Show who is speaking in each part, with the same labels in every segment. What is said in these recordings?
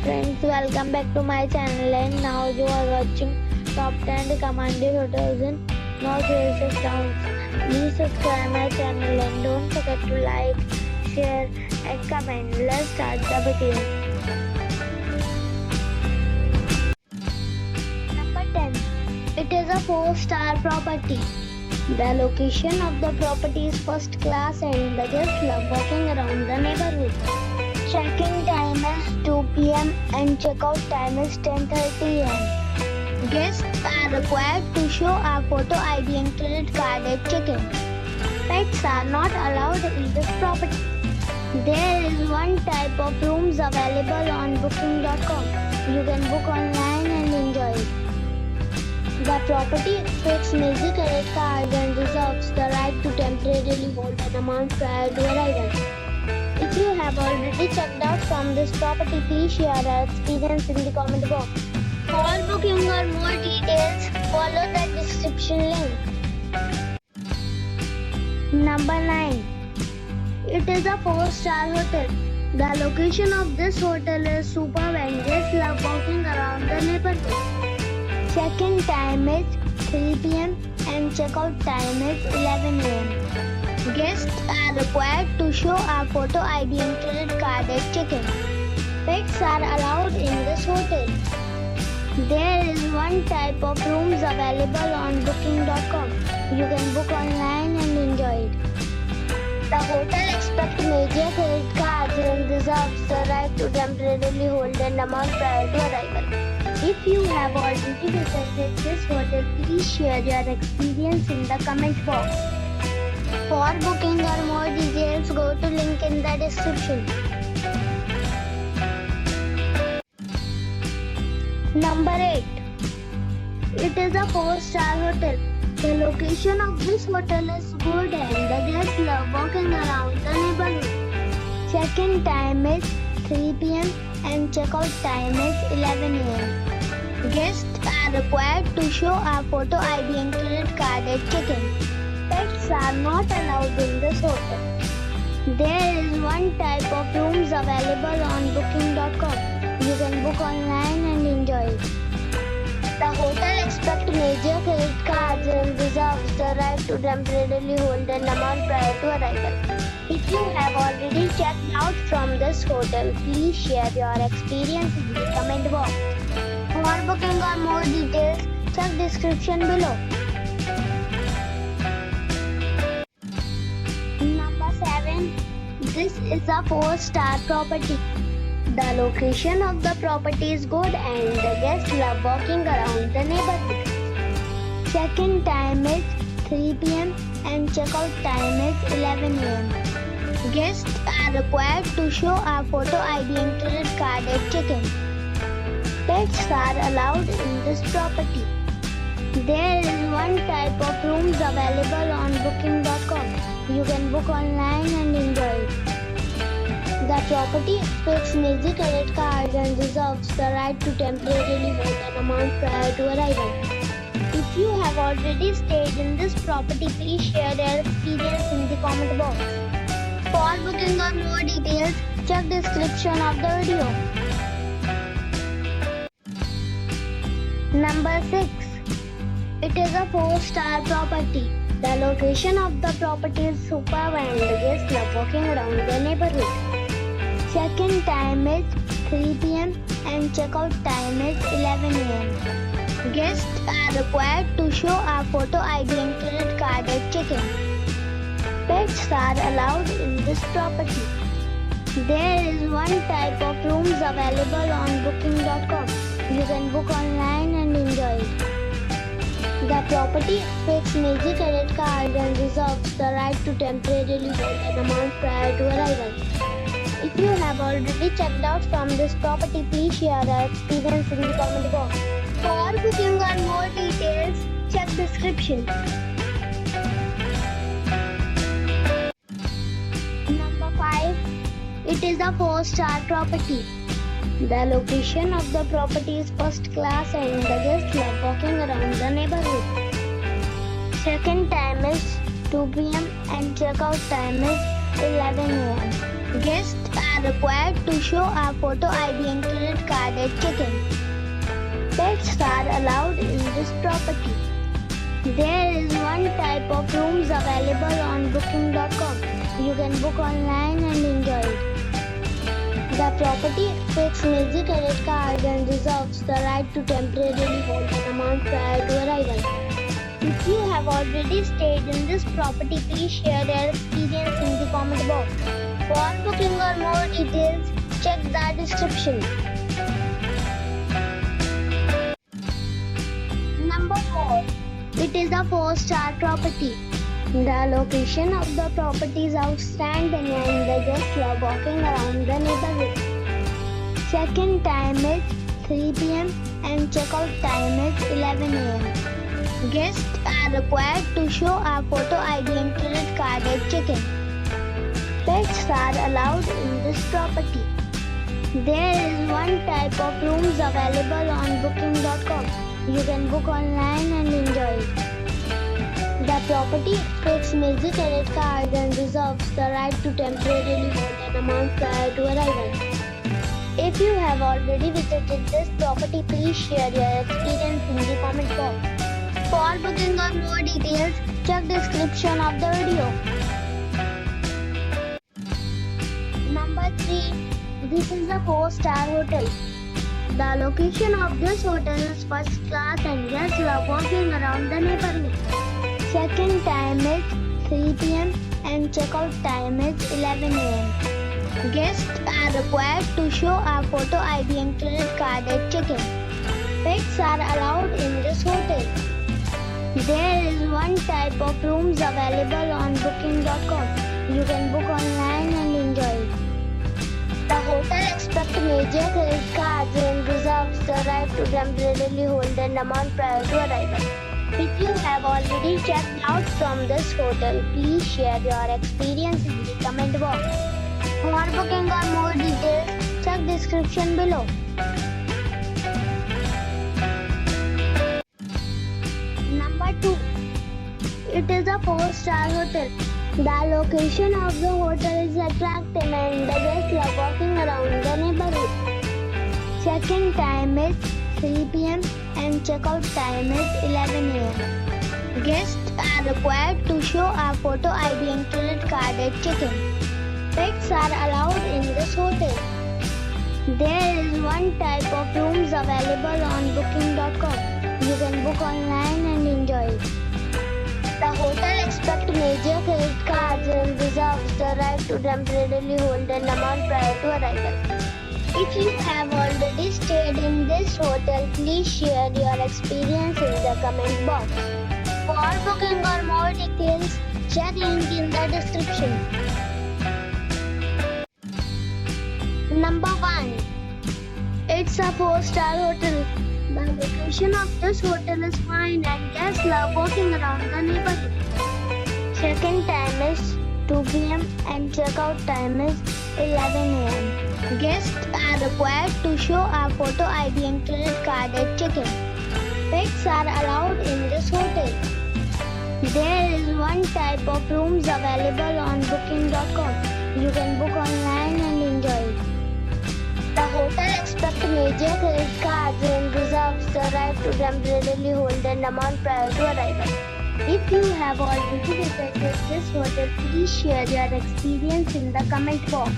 Speaker 1: friends, welcome back to my channel, and now you are watching top 10 recommended hotels in North Wales towns. Please subscribe my channel and don't forget to like, share and comment. Let's start the video. Number 10. It is a 4-star property. The location of the property is first class and the guests love walking around the neighborhood. Check-in time is 2 p.m. and check-out time is 10:30 a.m. Guests are required to show a photo ID and credit card at check-in. Pets are not allowed in this property. There is one type of rooms available on booking.com. You can book online and enjoy it. The property accepts major credit cards and reserves the right to temporarily hold an amount prior to arrival. If you have already checked out from this property, please share your experience in the comment box. For booking or more details, follow the description link. Number 9. It is a 4-star hotel. The location of this hotel is superb and guests love walking around the neighborhood. Check-in time is 3 p.m. and check-out time is 11 a.m. Guests are required to show a photo ID and credit card at check-in. Pets are allowed in this hotel. There is one type of rooms available on booking.com. You can book online and enjoy it. The hotel expects major credit cards and reserves the right to temporarily hold an amount prior to arrival. If you have already visited this hotel, please share your experience in the comment box. For booking or more details, go to link in the description. Number 8. It is a 4-star hotel. The location of this hotel is good and the guests love walking around the neighborhood. Check-in time is 3 p.m. and check-out time is 11 a.m. Guests are required to show a photo ID and credit card at check-in. Pets are not allowed in this hotel. There is one type of rooms available on booking.com. You can book online and enjoy it. The hotel expects major credit cards and reserves the right to temporarily hold an amount prior to arrival. If you have already checked out from this hotel, please share your experience in the comment box. For booking or more details, check description below. Number 7. This is a 4-star property. The location of the property is good and the guests love walking around the neighborhood. Check-in time is 3 p.m. and check-out time is 11 a.m. Guests are required to show a photo ID and credit card at check-in. Pets are allowed in this property. There is one type of rooms available on booking.com. You can book online and enjoy it. The property expects major credit cards and reserves the right to temporarily hold an amount prior to arrival. If you have already stayed in this property, please share your experience in the comment box. For booking or more details, check description of the video. Number 6. It is a 4-star property. The location of the property is superb and the guests love walking around the neighborhood. Check-in time is 3 p.m. and check-out time is 11 a.m. Guests are required to show a photo ID and credit card at check-in. Pets are allowed in this property. There is one type of rooms available on booking.com. You can book online and enjoy it. The property expects major credit cards and reserves the right to temporarily hold an amount prior to arrival. If you have already checked out from this property, please share your experience in the comment box. For booking or more details, check description. Number 5. It is a 4-star property. The location of the property is first class and the guests love walking around the neighborhood. Check-in time is 2 p.m. and check-out time is 11 a.m. Guests are are required to show a photo ID and credit card at check-in. Pets are allowed in this property. There is one type of rooms available on booking.com. You can book online and enjoy it. The property expects major credit cards and reserves the right to temporarily hold an amount prior to arrival. If you have already stayed in this property, please share your experience in the comment box. For booking or more details, check the description. Number 4. It is a 4-star property. The location of the property is outstanding and the guests love walking around the neighborhood. Check-in time is 3 p.m. and check-out time is 11 a.m. Guests are required to show a photo ID and credit card at check-in. Pets are allowed in this property. There is one type of rooms available on booking.com. You can book online and enjoy it. The property expects major credit cards and reserves the right to temporarily hold an amount prior to arrival. If you have already visited this property, please share your experience in the comment box. For booking or more details, check description of the video. Number 3. This is a 4-star hotel. The location of this hotel is first class and guests love walking around the neighborhood. Check-in time is 3 p.m. and check-out time is 11 a.m. Guests are required to show a photo ID and credit card at check-in. Pets are allowed in this hotel. There is one type of rooms available on booking.com. You can book online and enjoy it. The hotel expects major credit cards and reserves the right to temporarily hold an amount prior to arrival. If you have already checked out from this hotel, please share your experience in the comment box. For booking or more details, check description below. Number 2. It is a 4-star hotel. The location of the hotel is attractive and the guests love walking around the neighborhood. Check-in time is 3 p.m. and check-out time is 11 a.m. Guests are required to show a photo ID and credit card at check-in. Pets are allowed in this hotel. There is one type of rooms available on booking.com. You can book online and enjoy it. The hotel expects major credit cards and reserves the right to temporarily hold an amount prior to arrival. If you have already stayed in this hotel, please share your experience in the comment box. For booking or more details, check link in the description. Number 1. It's a 4-star hotel. The location of this hotel is fine and guests love walking around the neighborhood. Check-in time is 2 p.m. and check-out time is 11 a.m. Guests are required to show a photo ID and credit card at check-in. Pets are allowed in this hotel. There is one type of rooms available on booking.com. You can book online and enjoy it. The hotel expects major credit cards and reserves the right to temporarily hold an amount prior to arrival. If you have already visited this hotel, please share your experience in the comment box.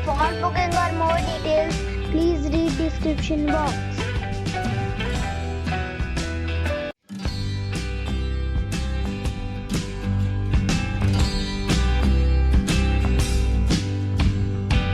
Speaker 1: For booking or more details, please read description box.